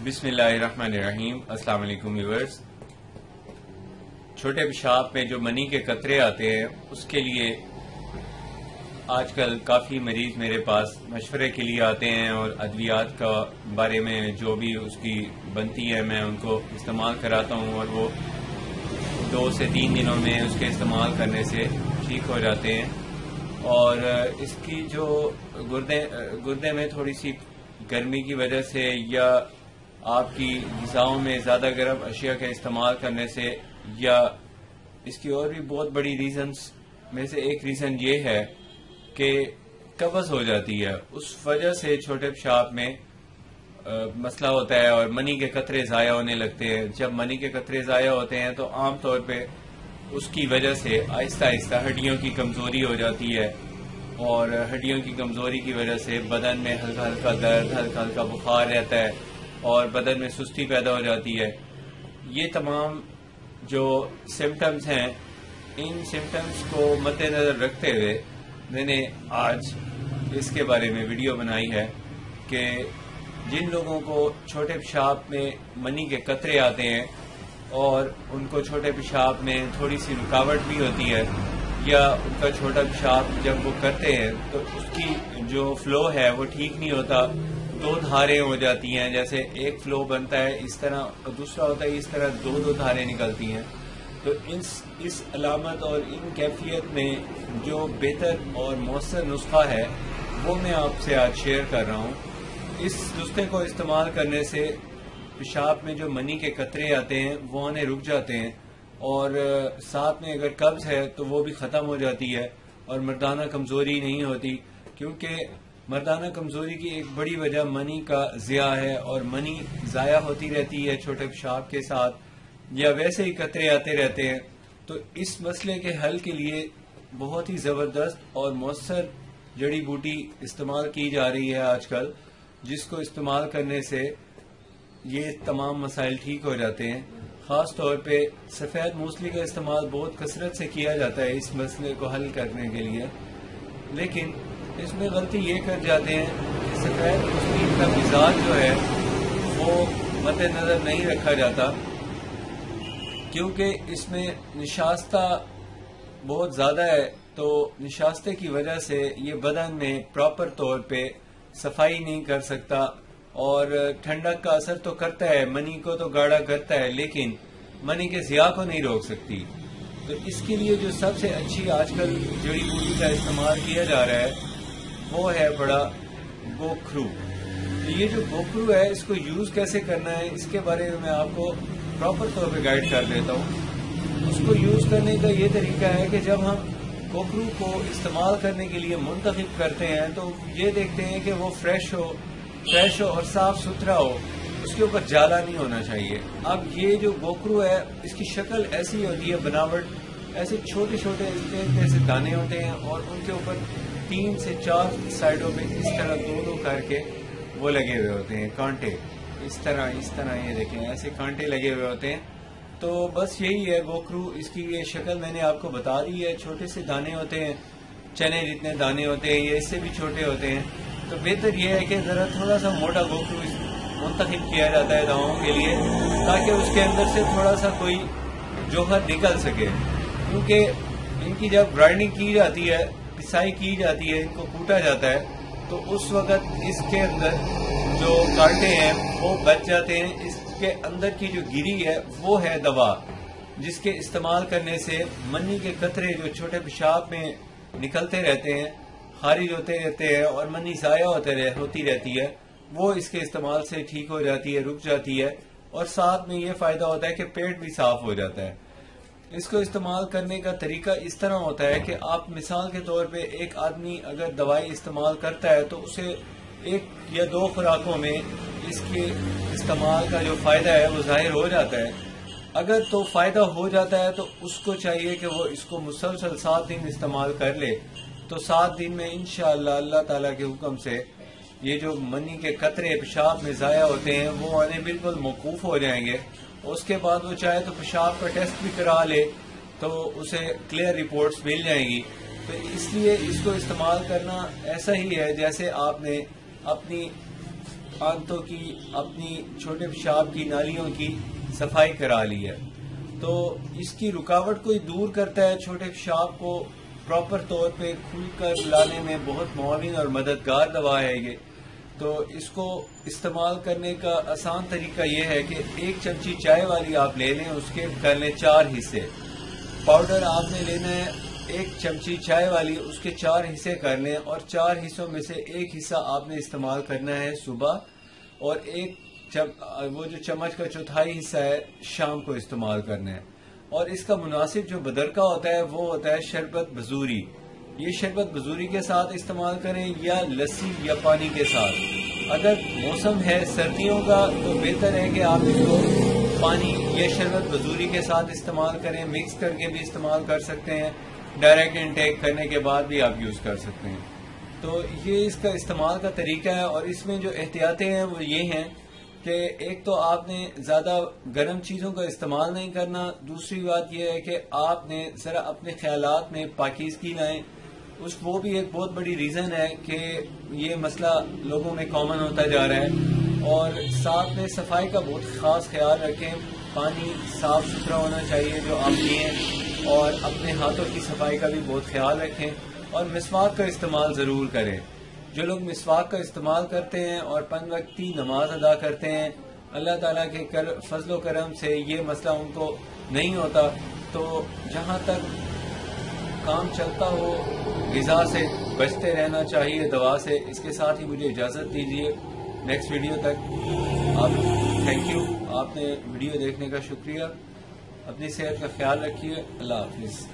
بسم اللہ الرحمن الرحیم۔ السلام علیکم ویورز۔ چھوٹے پیشاب میں جو منی کے قطرے آتے ہیں اس کے لیے آج کل کافی مریض میرے پاس مشورے کے لیے آتے ہیں اور ادویات کا بارے میں جو بھی اس کی بنتی ہے میں ان کو استعمال کراتا ہوں اور وہ 2 سے 3 دنوں میں اس کے استعمال کرنے سے ٹھیک ہو جاتے ہیں۔ اور اس کی جو گردے میں تھوڑی سی گرمی کی وجہ سے یا آپ کی غذاؤں میں زیادہ گرم اشیاء کا استعمال کرنے سے یا اس کی اور بھی بہت بڑی ریزنز میں سے ایک ریزن یہ ہے کہ قبض ہو جاتی ہے، اس وجہ سے چھوٹے پیشاب میں مسئلہ ہوتا ہے اور منی کے قطرے ضائع ہونے لگتے ہیں۔ جب منی کے قطرے ضائع ہوتے ہیں تو عام طور پہ اس کی وجہ سے آہستہ آہستہ ہڈیوں کی کمزوری ہو جاتی ہے اور ہڈیوں کی کمزوری کی وجہ سے بدن میں ہلکا ہلکا درد، ہلکا ہلکا بخار رہتا ہے اور بدن میں سستی پیدا ہو جاتی ہے۔ یہ تمام جو سمٹمز ہیں، ان سمٹمز کو مد نظر رکھتے ہوئے میں نے آج اس کے بارے میں ویڈیو بنائی ہے کہ جن لوگوں کو چھوٹے پیشاب میں منی کے قطرے آتے ہیں اور ان کو چھوٹے پیشاب میں تھوڑی سی رکاوٹ بھی ہوتی ہے یا ان کا چھوٹا پیشاب جب وہ کرتے ہیں تو اس کی جو فلو ہے وہ ٹھیک نہیں ہوتا، 2 دھاریں ہو جاتی ہیں، جیسے ایک فلو بنتا ہے اس طرح اور دوسرا ہوتا ہے اس طرح 2 دھاریں نکلتی ہیں۔ تو اس علامت اور ان کیفیت میں جو بہتر اور مؤثر نسخہ ہے وہ میں آپ سے آج شیئر کر رہا ہوں۔ اس نسخے کو استعمال کرنے سے پیشاب میں جو منی کے قطرے آتے ہیں وہ آنے رک جاتے ہیں اور ساتھ میں اگر قبض ہے تو وہ بھی ختم ہو جاتی ہے اور مردانہ کمزوری نہیں ہوتی، کیونکہ مردانہ کمزوری کی ایک بڑی وجہ منی کا ضیاع ہے اور منی ضائع ہوتی رہتی ہے چھوٹے پیشاب کے ساتھ یا ویسے ہی قطرے آتے رہتے ہیں۔ تو اس مسئلے کے حل کے لیے بہت ہی زبردست اور مؤثر جڑی بوٹی استعمال کی جا رہی ہے آج کل، جس کو استعمال کرنے سے یہ تمام مسائل ٹھیک ہو جاتے ہیں۔ خاص طور پہ سفید موسلی کا استعمال بہت کثرت سے کیا جاتا ہے اس مسئلے کو حل کرنے کے لیے، لیکن اس میں غلطی یہ کر جاتے ہیں کہ سفید موسلی کا مزاج جو ہے وہ مد نظر نہیں رکھا جاتا، کیونکہ اس میں نشاستہ بہت زیادہ ہے، تو نشاستے کی وجہ سے یہ بدن میں پراپر طور پہ صفائی نہیں کر سکتا اور ٹھنڈک کا اثر تو کرتا ہے، منی کو تو گاڑھا کرتا ہے لیکن منی کے ضیاع کو نہیں روک سکتی۔ تو اس کے لیے جو سب سے اچھی آج کل جڑی بوٹی کا استعمال کیا جا رہا ہے وہ ہے بڑا گوکھرو۔ یہ جو گوکھرو ہے اس کو یوز کیسے کرنا ہے اس کے بارے میں آپ کو پراپر طور پہ گائیڈ کر دیتا ہوں۔ اس کو یوز کرنے کا یہ طریقہ ہے کہ جب ہم گوکھرو کو استعمال کرنے کے لیے منتخب کرتے ہیں تو یہ دیکھتے ہیں کہ وہ فریش ہو اور صاف ستھرا ہو، اس کے اوپر جالا نہیں ہونا چاہیے۔ اب یہ جو گوکھرو ہے اس کی شکل ایسی ہوتی ہے، بناوٹ ایسے چھوٹے چھوٹے ایسے دانے ہوتے ہیں اور ان کے اوپر 3 سے 4 سائڈوں پہ اس طرح 2 کر کے وہ لگے ہوئے ہوتے ہیں، کانٹے اس طرح یہ دیکھیں ایسے کانٹے لگے ہوئے ہوتے ہیں۔ تو بس یہی ہے گوکھرو، اس کی یہ شکل میں نے آپ کو بتا دی ہے، چھوٹے سے دانے ہوتے ہیں، چنے جتنے دانے ہوتے ہیں، یہ اس سے بھی چھوٹے ہوتے ہیں۔ تو بہتر یہ ہے کہ ذرا تھوڑا سا موٹا گوکھرو منتخب کیا جاتا ہے دواؤں کے لیے تاکہ اس کے اندر سے تھوڑا سا کوئی جوہر نکل سکے، کیونکہ ان کی جب گرائنڈنگ کی جاتی ہے، پسائی کی جاتی ہے، ان کو کوٹا جاتا ہے تو اس وقت اس کے اندر جو کانٹے ہیں وہ بچ جاتے ہیں۔ اس کے اندر کی جو گری ہے وہ ہے دوا، جس کے استعمال کرنے سے منی کے قطرے جو چھوٹے پیشاب میں نکلتے رہتے ہیں، خارج ہوتے رہتے ہیں اور منی ضائع ہوتی رہتی ہے، وہ اس کے استعمال سے ٹھیک ہو جاتی ہے، رک جاتی ہے اور ساتھ میں یہ فائدہ ہوتا ہے کہ پیٹ بھی صاف ہو جاتا ہے۔ اس کو استعمال کرنے کا طریقہ اس طرح ہوتا ہے کہ آپ مثال کے طور پہ ایک آدمی اگر دوائی استعمال کرتا ہے تو اسے 1 یا 2 خوراکوں میں اس کے استعمال کا جو فائدہ ہے وہ ظاہر ہو جاتا ہے۔ اگر تو فائدہ ہو جاتا ہے تو اس کو چاہیے کہ وہ اس کو مسلسل 7 دن استعمال کر لے، تو 7 دن میں انشاءاللہ اللہ تعالیٰ کے حکم سے یہ جو منی کے قطرے پیشاب میں ضائع ہوتے ہیں وہ آنے بالکل موقوف ہو جائیں گے۔ اس کے بعد وہ چاہے تو پیشاب کا ٹیسٹ بھی کرا لے تو اسے کلیئر رپورٹس مل جائیں گی۔ تو اس لیے اس کو استعمال کرنا ایسا ہی ہے جیسے آپ نے اپنی آنتوں کی، اپنی چھوٹے پیشاب کی نالیوں کی صفائی کرا لی ہے، تو اس کی رکاوٹ کو دور کرتا ہے، چھوٹے پیشاب کو پراپر طور پہ کھل کر لانے میں بہت معاون اور مددگار دوا ہے یہ. تو اس کو استعمال کرنے کا آسان طریقہ یہ ہے کہ 1 چمچی چائے والی آپ لے لیں، اس کے کر لیں 4 حصے. پاؤڈر آپ نے لینا ہے 1 چمچی چائے والی، اس کے 4 حصے کر لیں، اور 4 حصوں میں سے 1 حصہ آپ نے استعمال کرنا ہے صبح، اور وہ جو چمچ کا چوتھائی حصہ ہے شام کو استعمال کرنا ہے. اور اس کا مناسب جو بدرکہ ہوتا ہے وہ ہوتا ہے شربت بزوری. یہ شربت بزوری کے ساتھ استعمال کریں یا لسی یا پانی کے ساتھ. اگر موسم ہے سردیوں کا تو بہتر ہے کہ آپ اس کو پانی یا شربت بزوری کے ساتھ استعمال کریں، مکس کر کے بھی استعمال کر سکتے ہیں، ڈائریکٹ انٹیک کرنے کے بعد بھی آپ یوز کر سکتے ہیں. تو یہ اس کا استعمال کا طریقہ ہے، اور اس میں جو احتیاطیں ہیں وہ یہ ہیں کہ ایک تو آپ نے زیادہ گرم چیزوں کا استعمال نہیں کرنا. دوسری بات یہ ہے کہ آپ نے ذرا اپنے خیالات میں پاکیزگی لائیں. وہ بھی ایک بہت بڑی ریزن ہے کہ یہ مسئلہ لوگوں میں کامن ہوتا جا رہا ہے. اور ساتھ میں صفائی کا بہت خاص خیال رکھیں. پانی صاف ستھرا ہونا چاہیے جو آپ پئیں، اور اپنے ہاتھوں کی صفائی کا بھی بہت خیال رکھیں، اور مسواک کا استعمال ضرور کریں. جو لوگ مسواک کا استعمال کرتے ہیں اور 5 وقتی نماز ادا کرتے ہیں، اللہ تعالیٰ کے فضل و کرم سے یہ مسئلہ ان کو نہیں ہوتا. تو جہاں تک کام چلتا ہو غذا سے بچتے رہنا چاہیے، دوا سے. اس کے ساتھ ہی مجھے اجازت دیجیے نیکسٹ ویڈیو تک. آپ تھینک یو، آپ نے ویڈیو دیکھنے کا شکریہ. اپنی صحت کا خیال رکھیے. اللہ حافظ.